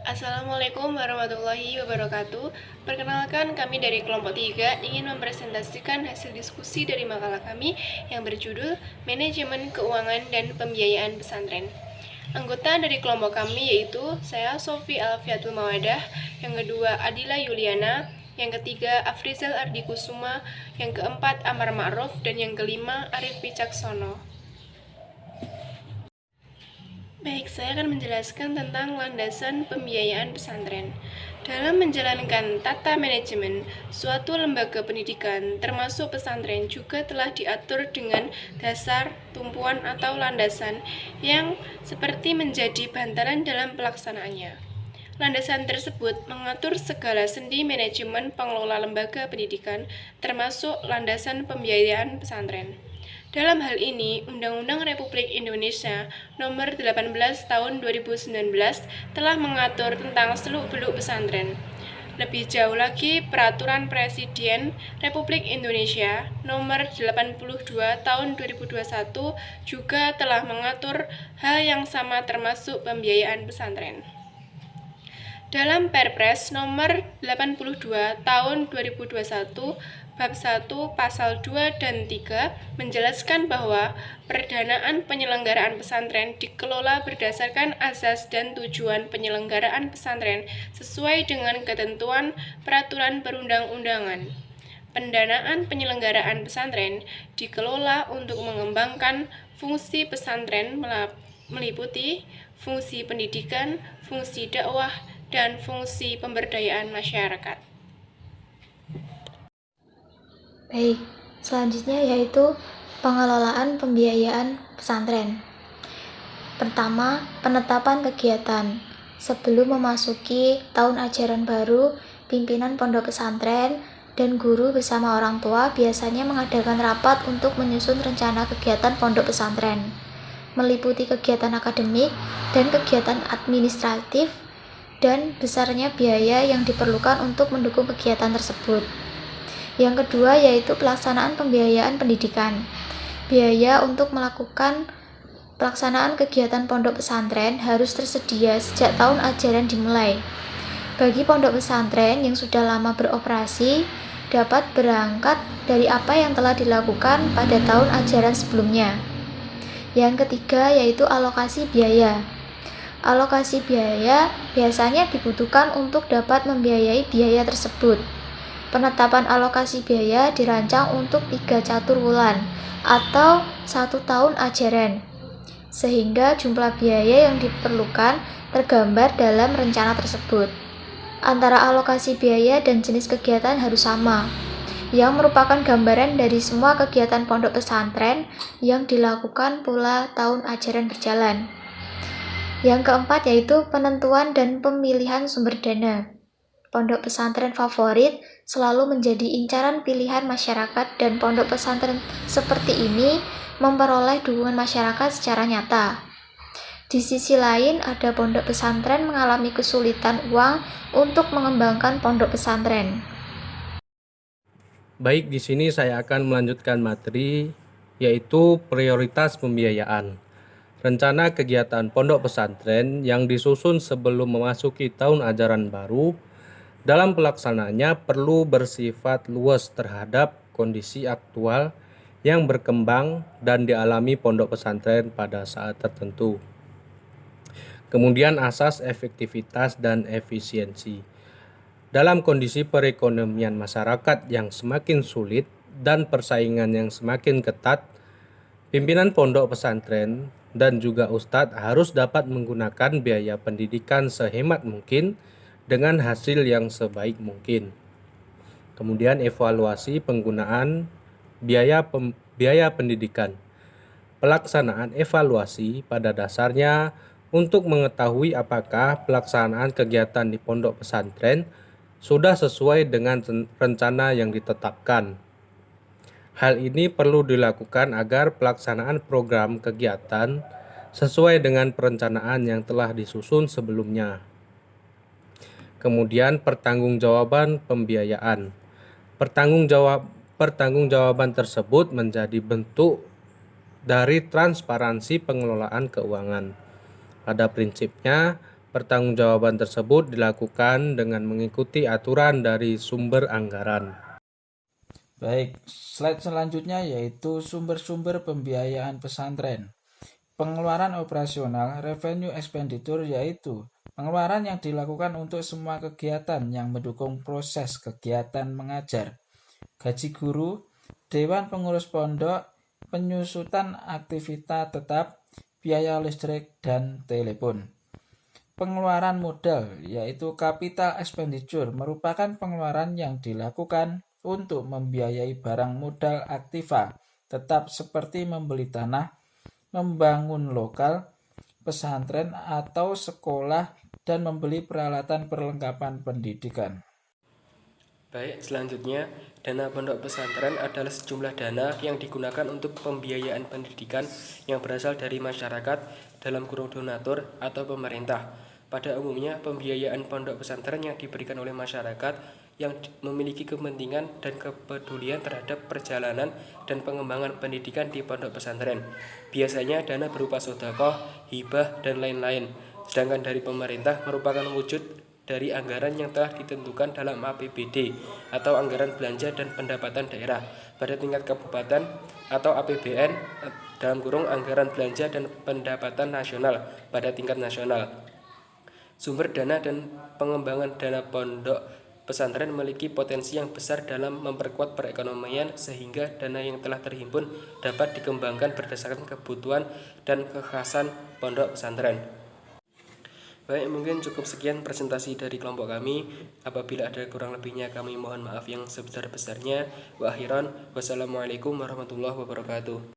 Assalamualaikum warahmatullahi wabarakatuh. Perkenalkan, kami dari kelompok 3 ingin mempresentasikan hasil diskusi dari makalah kami yang berjudul Manajemen Keuangan dan Pembiayaan Pesantren. Anggota dari kelompok kami yaitu saya Sofi Alfiatul Mawadah, yang kedua Adila Yuliana, yang ketiga Afrizal Ardi Kusuma, yang keempat Amar Ma'ruf, dan yang kelima Arif Wicaksono. Baik, saya akan menjelaskan tentang landasan pembiayaan pesantren. Dalam menjalankan tata manajemen, suatu lembaga pendidikan termasuk pesantren juga telah diatur dengan dasar, tumpuan atau landasan yang seperti menjadi bantalan dalam pelaksanaannya. Landasan tersebut mengatur segala sendi manajemen pengelola lembaga pendidikan, termasuk landasan pembiayaan pesantren. Dalam hal ini, Undang-Undang Republik Indonesia Nomor 18 Tahun 2019 telah mengatur tentang seluk-beluk pesantren. Lebih jauh lagi, Peraturan Presiden Republik Indonesia Nomor 82 Tahun 2021 juga telah mengatur hal yang sama termasuk pembiayaan pesantren. Dalam Perpres Nomor 82 Tahun 2021 Bab 1 Pasal 2 dan 3 menjelaskan bahwa perdanaan penyelenggaraan pesantren dikelola berdasarkan asas dan tujuan penyelenggaraan pesantren sesuai dengan ketentuan peraturan perundang-undangan. Pendanaan penyelenggaraan pesantren dikelola untuk mengembangkan fungsi pesantren meliputi fungsi pendidikan, fungsi dakwah, dan fungsi pemberdayaan masyarakat. Baik, selanjutnya yaitu pengelolaan pembiayaan pesantren. Pertama, penetapan kegiatan. Sebelum memasuki tahun ajaran baru, pimpinan pondok pesantren dan guru bersama orang tua biasanya mengadakan rapat untuk menyusun rencana kegiatan pondok pesantren, meliputi kegiatan akademik dan kegiatan administratif, dan besarnya biaya yang diperlukan untuk mendukung kegiatan tersebut. Yang kedua yaitu pelaksanaan pembiayaan pendidikan. Biaya untuk melakukan pelaksanaan kegiatan pondok pesantren harus tersedia sejak tahun ajaran dimulai. Bagi pondok pesantren yang sudah lama beroperasi, dapat berangkat dari apa yang telah dilakukan pada tahun ajaran sebelumnya. Yang ketiga yaitu alokasi biaya. Alokasi biaya biasanya dibutuhkan untuk dapat membiayai biaya tersebut. Penetapan alokasi biaya dirancang untuk 3 catur wulan atau 1 tahun ajaran, sehingga jumlah biaya yang diperlukan tergambar dalam rencana tersebut. Antara alokasi biaya dan jenis kegiatan harus sama, yang merupakan gambaran dari semua kegiatan pondok pesantren yang dilakukan pula tahun ajaran berjalan. Yang keempat yaitu penentuan dan pemilihan sumber dana. Pondok pesantren favorit selalu menjadi incaran pilihan masyarakat, dan pondok pesantren seperti ini memperoleh dukungan masyarakat secara nyata. Di sisi lain, ada pondok pesantren mengalami kesulitan uang untuk mengembangkan pondok pesantren. Baik, di sini saya akan melanjutkan materi yaitu prioritas pembiayaan. Rencana kegiatan pondok pesantren yang disusun sebelum memasuki tahun ajaran baru dalam pelaksanaannya perlu bersifat luas terhadap kondisi aktual yang berkembang dan dialami pondok pesantren pada saat tertentu. Kemudian asas efektivitas dan efisiensi. Dalam kondisi perekonomian masyarakat yang semakin sulit dan persaingan yang semakin ketat, pimpinan pondok pesantren dan juga ustadz harus dapat menggunakan biaya pendidikan sehemat mungkin dengan hasil yang sebaik mungkin. Kemudian evaluasi penggunaan biaya pendidikan. Pelaksanaan evaluasi pada dasarnya untuk mengetahui apakah pelaksanaan kegiatan di pondok pesantren sudah sesuai dengan rencana yang ditetapkan. Hal ini perlu dilakukan agar pelaksanaan program kegiatan sesuai dengan perencanaan yang telah disusun sebelumnya. Kemudian pertanggungjawaban pembiayaan. Pertanggungjawaban tersebut menjadi bentuk dari transparansi pengelolaan keuangan. Pada prinsipnya, Pertanggungjawaban tersebut dilakukan dengan mengikuti aturan dari sumber anggaran. Baik, slide selanjutnya yaitu sumber-sumber pembiayaan pesantren. Pengeluaran operasional revenue expenditure yaitu pengeluaran yang dilakukan untuk semua kegiatan yang mendukung proses kegiatan mengajar. Gaji guru, dewan pengurus pondok, penyusutan aktivitas tetap, biaya listrik, dan telepon. Pengeluaran modal yaitu capital expenditure merupakan pengeluaran yang dilakukan untuk membiayai barang modal aktiva tetap seperti membeli tanah, membangun lokal, pesantren atau sekolah, dan membeli peralatan perlengkapan pendidikan. Baik, selanjutnya, dana pondok pesantren adalah sejumlah dana yang digunakan untuk pembiayaan pendidikan yang berasal dari masyarakat dalam kurung donatur atau pemerintah. Pada umumnya, pembiayaan pondok pesantren yang diberikan oleh masyarakat yang memiliki kepentingan dan kepedulian terhadap perjalanan dan pengembangan pendidikan di pondok pesantren. Biasanya dana berupa sedekah, hibah, dan lain-lain. Sedangkan dari pemerintah merupakan wujud dari anggaran yang telah ditentukan dalam APBD atau anggaran belanja dan pendapatan daerah pada tingkat kabupaten atau APBN dalam kurung anggaran belanja dan pendapatan nasional pada tingkat nasional. Sumber dana dan pengembangan dana pondok pesantren memiliki potensi yang besar dalam memperkuat perekonomian sehingga dana yang telah terhimpun dapat dikembangkan berdasarkan kebutuhan dan kekhasan pondok pesantren. Baik, mungkin cukup sekian presentasi dari kelompok kami. Apabila ada kurang lebihnya kami mohon maaf yang sebesar-besarnya. Wa akhiran, wassalamualaikum warahmatullahi wabarakatuh.